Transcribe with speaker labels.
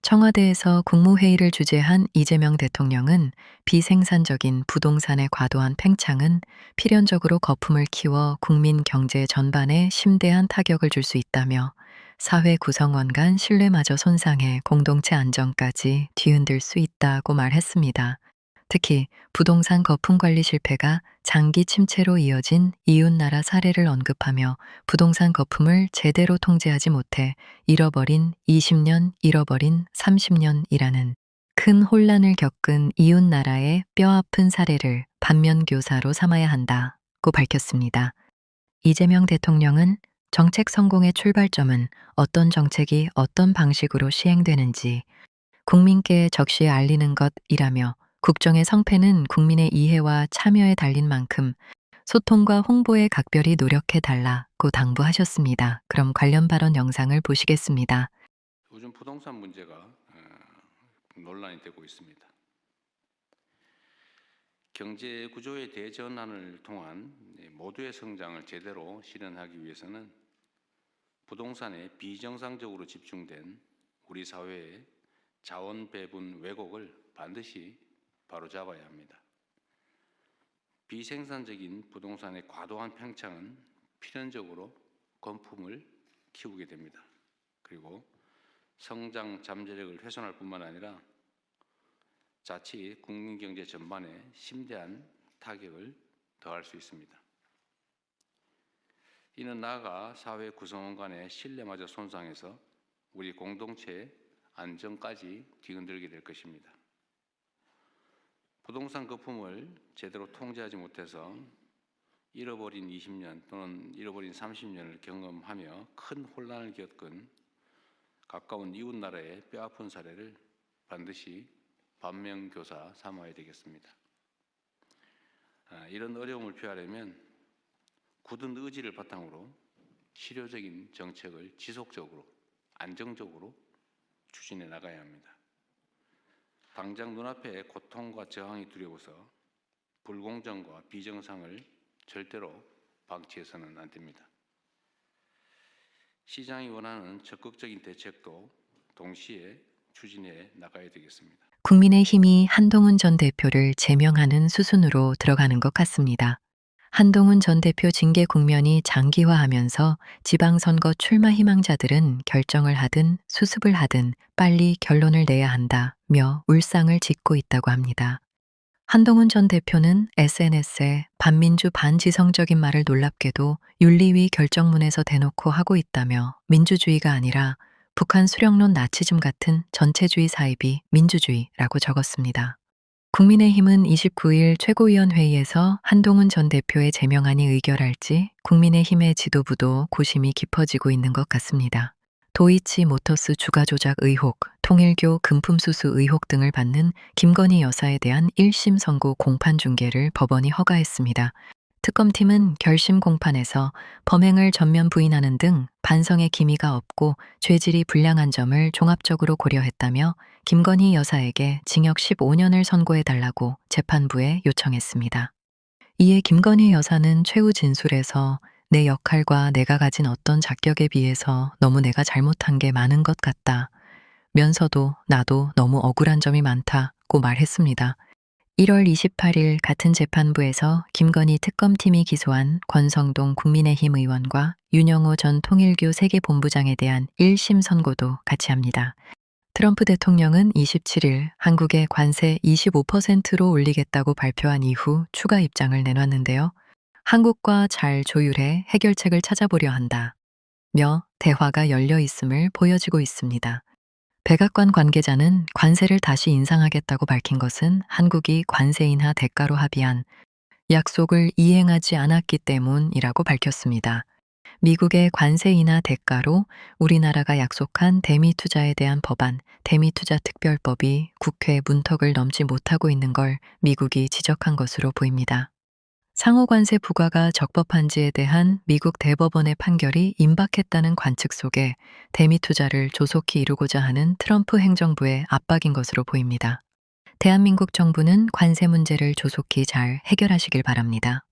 Speaker 1: 청와대에서 국무회의를 주재한 이재명 대통령은 비생산적인 부동산의 과도한 팽창은 필연적으로 거품을 키워 국민 경제 전반에 심대한 타격을 줄 수 있다며 사회 구성원 간 신뢰마저 손상해 공동체 안정까지 뒤흔들 수 있다고 말했습니다. 특히 부동산 거품 관리 실패가 장기 침체로 이어진 이웃나라 사례를 언급하며 부동산 거품을 제대로 통제하지 못해 잃어버린 20년, 잃어버린 30년이라는 큰 혼란을 겪은 이웃나라의 뼈아픈 사례를 반면교사로 삼아야 한다고 밝혔습니다. 이재명 대통령은 정책 성공의 출발점은 어떤 정책이 어떤 방식으로 시행되는지 국민께 적시에 알리는 것이라며 국정의 성패는 국민의 이해와 참여에 달린 만큼 소통과 홍보에 각별히 노력해 달라고 당부하셨습니다. 그럼 관련 발언 영상을 보시겠습니다.
Speaker 2: 요즘 부동산 문제가 논란이 되고 있습니다. 경제 구조의 대전환을 통한 모두의 성장을 제대로 실현하기 위해서는 부동산에 비정상적으로 집중된 우리 사회의 자원 배분 왜곡을 반드시 바로잡아야 합니다. 비생산적인 부동산의 과도한 팽창은 필연적으로 건품을 키우게 됩니다. 그리고 성장 잠재력을 훼손할 뿐만 아니라 자칫 국민 경제 전반에 심대한 타격을 더할 수 있습니다. 이는 나아가 사회 구성원 간의 신뢰마저 손상해서 우리 공동체의 안정까지 뒤흔들게 될 것입니다. 부동산 거품을 제대로 통제하지 못해서 잃어버린 20년 또는 잃어버린 30년을 경험하며 큰 혼란을 겪은 가까운 이웃나라의 뼈아픈 사례를 반드시 반면교사 삼아야 되겠습니다. 이런 어려움을 피하려면 굳은 의지를 바탕으로 실효적인 정책을 지속적으로 안정적으로 추진해 나가야 합니다. 당장 눈앞에 고통과 저항이 두려워서 불공정과 비정상을 절대로 방치해서는 안 됩니다. 시장이 원하는 적극적인 대책도 동시에 추진해 나가야 되겠습니다.
Speaker 1: 국민의힘이 한동훈 전 대표를 제명하는 수순으로 들어가는 것 같습니다. 한동훈 전 대표 징계 국면이 장기화하면서 지방선거 출마 희망자들은 결정을 하든 수습을 하든 빨리 결론을 내야 한다며 울상을 짓고 있다고 합니다. 한동훈 전 대표는 SNS에 반민주 반지성적인 말을 놀랍게도 윤리위 결정문에서 대놓고 하고 있다며 민주주의가 아니라 북한 수령론 나치즘 같은 전체주의 사입이 민주주의라고 적었습니다. 국민의힘은 29일 최고위원회의에서 한동훈 전 대표의 제명안이 의결할지 국민의힘의 지도부도 고심이 깊어지고 있는 것 같습니다. 도이치 모터스 주가 조작 의혹, 통일교 금품수수 의혹 등을 받는 김건희 여사에 대한 1심 선고 공판 중계를 법원이 허가했습니다. 특검팀은 결심 공판에서 범행을 전면 부인하는 등 반성의 기미가 없고 죄질이 불량한 점을 종합적으로 고려했다며 김건희 여사에게 징역 15년을 선고해달라고 재판부에 요청했습니다. 이에 김건희 여사는 최후 진술에서 내 역할과 내가 가진 어떤 자격에 비해서 너무 내가 잘못한 게 많은 것 같다 면서도 나도 너무 억울한 점이 많다고 말했습니다. 1월 28일 같은 재판부에서 김건희 특검팀이 기소한 권성동 국민의힘 의원과 윤영호 전 통일교 세계본부장에 대한 1심 선고도 같이 합니다. 트럼프 대통령은 27일 한국의 관세 25%로 올리겠다고 발표한 이후 추가 입장을 내놨는데요. 한국과 잘 조율해 해결책을 찾아보려 한다며 대화가 열려 있음을 보여지고 있습니다. 백악관 관계자는 관세를 다시 인상하겠다고 밝힌 것은 한국이 관세 인하 대가로 합의한 약속을 이행하지 않았기 때문이라고 밝혔습니다. 미국의 관세 인하 대가로 우리나라가 약속한 대미 투자에 대한 법안, 대미 투자 특별법이 국회 문턱을 넘지 못하고 있는 걸 미국이 지적한 것으로 보입니다. 상호관세 부과가 적법한지에 대한 미국 대법원의 판결이 임박했다는 관측 속에 대미 투자를 조속히 이루고자 하는 트럼프 행정부의 압박인 것으로 보입니다. 대한민국 정부는 관세 문제를 조속히 잘 해결하시길 바랍니다.